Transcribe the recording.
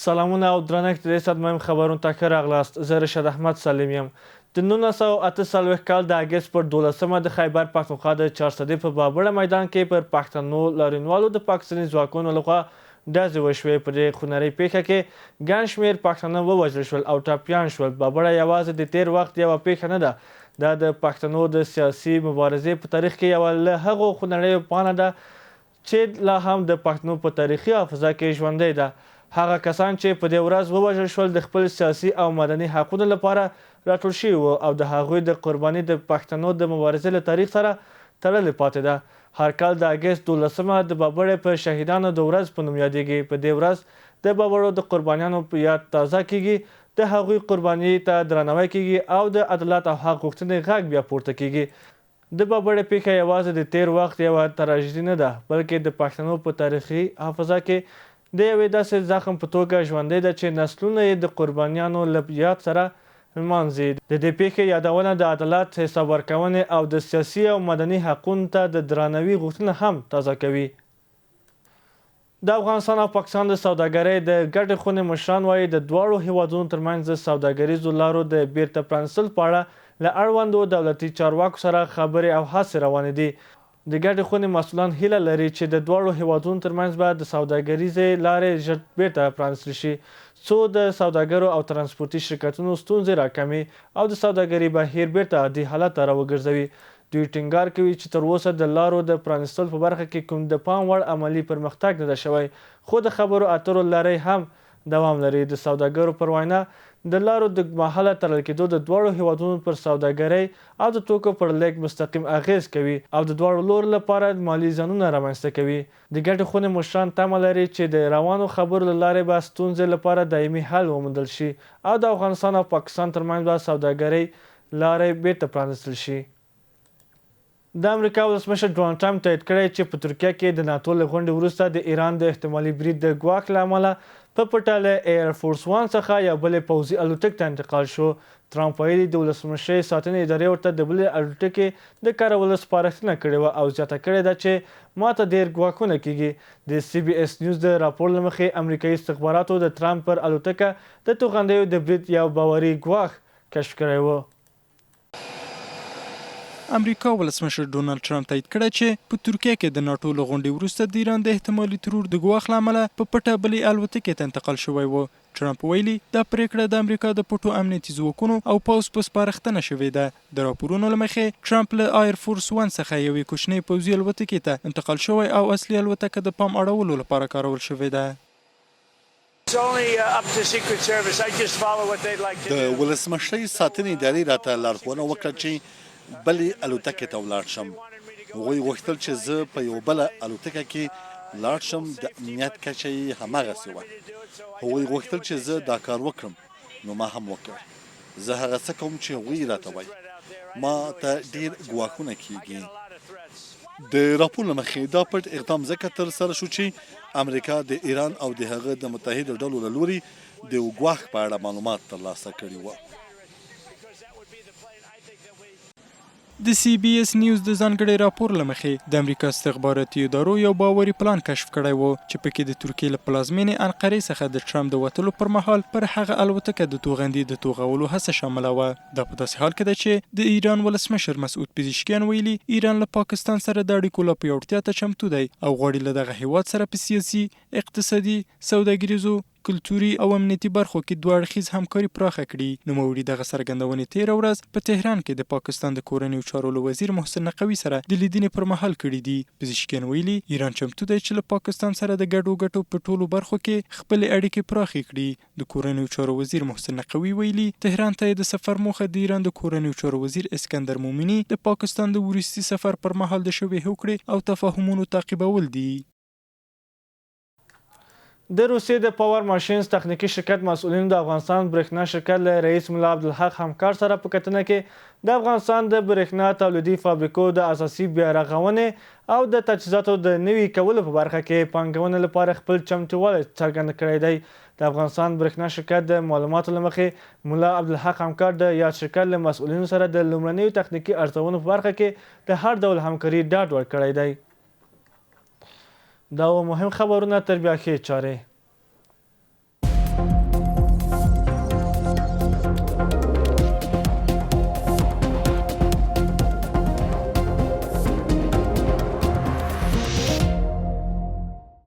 سلامونه او درنښت د دې ساعت مهم خبرونو ته ښه راغلاست. زه رشاد احمد سلیم یم. د 1948 کال د اګست پر 12مه د خیبر پښتونخوا د چارسدې په بابړه میدان کې پر پښتنو لاریونوالو د پاکستاني ځواکونو لخوا ډزې وشوې. په دې خونرۍ پیښه کې ګڼ شمېر پښتانه ووژل شول او ټپیان شول. بابړه یوازې د تیر وخت یوه پیښه نه ده، دا د پښتنو د سیاسي مبارزې په تاریخ کې یوه له هغو خونریو پاڼه ده چې لا هم د پښتنو په تاریخي حافظه کې ژوندۍ ده. هغه کسان چې په دې ورځ ووژل شول د خپل سیاسي او مدني حقونو لپاره راټول شوي وو او د هغوی د قرباني د پښتنو د مبارزې له تاریخ سره تړلې پاتې ده. هر کال د اګست 12مه د بابړې په شهیدانو د ورځ په نوم یادیږي. په دې ورځ د بابړو د قربانیانو په یاد تازه کیږي، د هغوی قرباني ته درناوی کیږي او د عدالت او حق غوښتنې غږ بیا پورته کیږي. د بابړې پیښه یوازې د تیر وخت یوه تراژیدي نه ده، بلکې د پښتنو په تاریخي حافظه کې د یوې داسې زخم په توګه ژوندۍ ده چې نسلونه یې د قربانیانو له یاد سره لمانځي. د دې پیښې یادونه د عدالت، حساب ورکونې او د سیاسي او مدني حقونو ته د درناوي غوښتنه هم تازه کوي. د افغانستان او پاکستان د سوداګرۍ د ګډې خونې مشران وایي د دواړو هیوادونو ترمنځ د سوداګریزو لارو د بیرته پرانیستلو په اړه له اړوندو دولتي چارواکو سره خبرې او هڅې روانې دي. د ګډې خونې مسؤلان هیله لري چې د دواړو هیوادونو ترمنځ به د سوداګریزې لارې ژر بیرته پرانیستل شي، څو د سوداګرو او ترانسپورتي شرکتونو ستونزې راکمي او د سوداګرۍ بهیر بیرته عادي حالت ته راوګرځوي. دوی ټینګار کوي چې تر اوسه د لارو د پرانیستلو په برخه کې کوم د پام وړ عملي پرمختګ نه ده شوی، خو د خبرو اترو لړۍ هم دوام لري. د سوداګرو پر وینا د لارو د مهاله تړل کېدو د دواړو هیوادونو پر سوداګرۍ او د توکو پر لیږد مستقیم اغیز کوي او د دواړو لورو لپاره مالي زیانونه رامنځته کوي. د ګډې خونې مشران تمه لري چې د روانو خبرو له لارې به ستونزې لپاره دایمي حل وموندل شي او د افغانستان او پاکستان ترمنځ به سوداګرۍ لارې بیرته پرانیستل شي. د امریکا ولسمشر ډونالډ ټرمپ تایید کړی چې په ترکیه کې د ناتو له غونډې وروسته د ایران د احتمالي برید د ګواښ له امله په پټه له ایر فورس 1 څخه یو بلې پوځي الوتکې ته انتقال شو. ټرمپ ویلي د ولسمشرۍ ساتنې ادارې ورته د بلې الوتکې د کارولو سپارښتنه کړې وه او زیاته کړې ده چې ماته ډېر ګواښونه کیږي. د سی بي اس نیوز د راپور له مخې امریکایي استخباراتو د ټرمپ پر الوتکه د توغندیو د برید یو باوري ګواښ کشف کړی و. امریکا ولسمشر ډونالډ ټرمپ تایید کړی چې په ترکیه کې د ناټو له غونډې وروسته د ایران د احتمالي ترور د ګواښ له امله په پټه بلې الوتکې ته انتقال شوی و. ټرمپ ویلي دا پریکړه د امریکا د پټو امنیتي ځواکونو او پوځ په سپارښتنه شوې ده. د راپورونو له مخې ټرمپ له ایر فورس 1 څخه یوې کوچنۍ پوځي الوتکې ته انتقال شوی او اصلي الوتکه د پام اړولو لپاره کارول شوې ده. د ولسمشرۍ ساتنې ادارې راته لارښوونه وکړه چې بلې الوتکې ته ولاړ شم. هغوی غوښتل چې زه په یوه بله الوتکه کې لاړ شم، د امنیت کچه یې هماغسې وه. هغوی غوښتل چې زه دا کار وکړم، نو ما هم وکړ. زه هغه څه کوم چې هغوی راته وایي. ما ته ډېر ګواښونه کیږي. د راپور له مخې دا پټ اقدام ځکه ترسره شو چې امریکا د ایران او د هغه د متحده ډلو له لوري د یو ګواښ په اړه معلومات ترلاسه کړي وو. د سی بي اس نیوز د ځانګړي راپور له مخې د امریکا استخباراتي ادارو یو باوري پلان کشف کړی و چې پکې د ترکیې له پلازمینې انقرې څخه د ټرمپ د وتلو پر مهال پر هغه الوتکه د توغندي د توغولو هڅه شامله وه. دا په داسې حال کې ده چې د ایران ولسمشر مسعود پزشکیان ویلي ایران له پاکستان سره د اړیکو لا پیاوړتیا ته چمتو دی او غواړي له دغه هیواد سره په سیاسي، اقتصادي، سوداګریزو، کلتوري او امنیتي برخو کې دوه اړخیز همکاري پراخه کړي. نوموړي دغه څرګندونې تېره ورځ په تهران کې د پاکستان د کورنیو چارو له وزیر محسن نقوي سره د لیدنې پر مهال کړي دي. پزشکیان ویلي ایران چمتو دی چې له پاکستان سره د ګډو ګټو په ټولو برخو کې خپلې اړیکې پراخې کړي. د کورنیو چارو وزیر محسن نقوي ویلي تهران ته د سفر موخه د ایران د کورنیو چارو وزیر اسکندر مومني د پاکستان د وروستي سفر پر مهال د شوې هوکړې او تفاهمونو تعقیبول دي. د روسیې د پاور ماشینز تخنیکي شرکت مسؤلینو د افغانستان برېښنا شرکت له رئیس ملا عبدالحق همکار سره په کتنه کې د افغانستان د برېښنا تولیدي فابریکو د اساسي بیا رغونې او د تجهیزاتو د نوي کولو په برخه کې پانګونې لپاره خپل چمتووالی څرګند کړی دی. د افغانستان برېښنا شرکت د معلوماتو له مخې ملا عبدالحق همکار د یاد شرکت له مسؤلینو سره د لومړنیو تخنیکي ارزونو په برخه کې د هر ډول همکاري ډاډ ورکړی دی. دا و مهم خبرونه، تر بیا ښې چارې.